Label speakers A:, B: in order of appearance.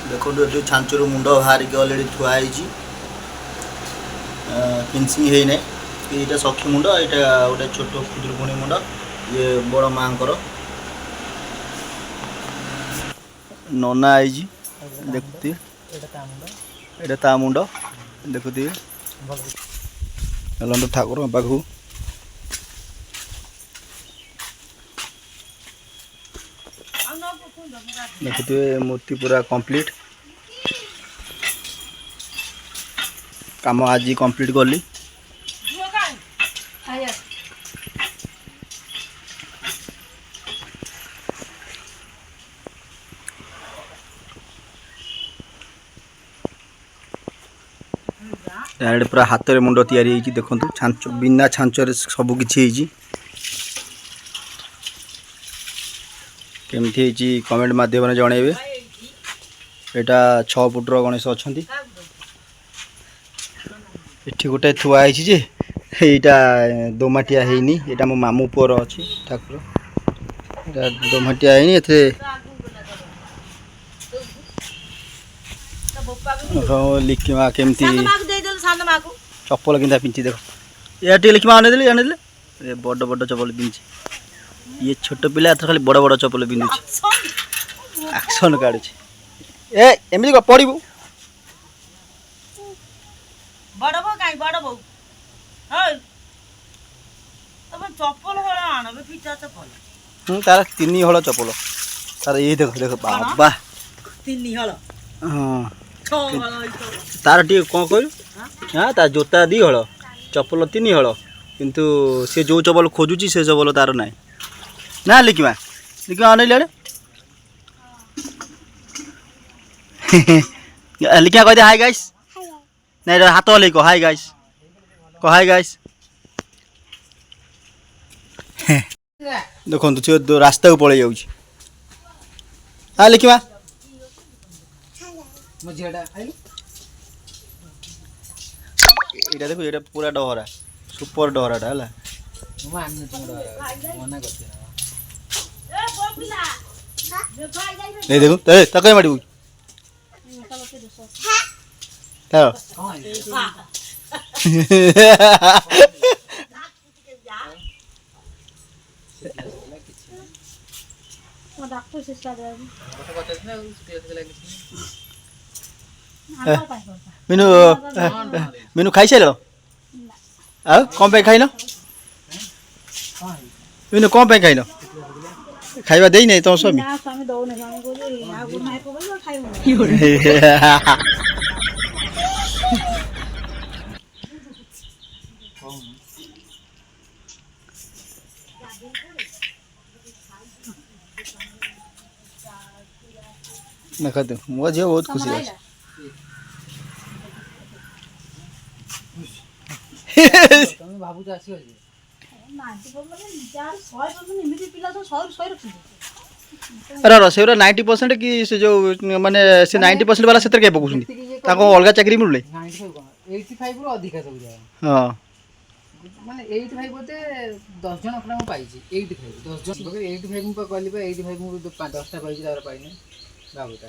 A: देखो ये छांचर मुंड बाहर के अलरेडी थुआई फिनिशिंग है ना ये सखी मुंड यहाँ गोटे छोट खुदुरकुणी मुंड ये बड़ माँ नना आई देखुती एटा ता मुंड देखुती चलते ठाकुर पाखु देखुते मूर्ति पूरा कंप्लीट काम आज कंप्लीट कली डायरेक्ट पूरा हाथ में मुंड तैयारी देखो छांच बिना छांचर सब किसी केमती कमेंट माध्यम जनइबे यहाँ 6 फुटर गणेश अच्छा ये गोटे थुआई जे यहाँ दोमाटिया है यहाँ मो मामू पुअर अच्छी ठाकुर दोमाटिया है लिखिमा केमती चप्पल किंदा पिंची देखो या लिखिमा आने बड़ बड़ चप्पल पिंची ये छोट पिला खाली बड़ बड़ चप्पल पिंधुची एक्शन काढ़ी एमती पड़ू तार 3 हल चप्पल तार ये देख देख बाबा हाँ तार टी कौन कहलु हाँ तार जोता 2 हल चप्पल 3 हल किंतु से जो चप्पल खोजुची से चप्पल तार ना ना लिखिमा लिखिमा अनेल आड़े लिखा कह दे हाय गाइस नहीं हाथ हल कह हाय गाइस देखो सी रास्ता को पलि जाऊँ हाँ लिखिमा देखो ये पूरा डहरा सुपर डहराटा है नहीं देखो तक माड़ मीनू मीनू खाई सारे कौन पे खाइन मीनू कौन पे खाइन खाइबा दे नहीं तुम स्वामी देखा तू मो झील बहुत खुशी है अरे से 90% कि से जो माने से 90% वाला से के पकुछन ताको अलगा चाकरी मिलले
B: 85 रो अधिक सब जाय
A: हां
B: माने 85 बोते 10 जन अपना पाई छी 85 10 जन 85 पर कहली 85 मु 10टा पाई छी तार पाई नै बाबूटा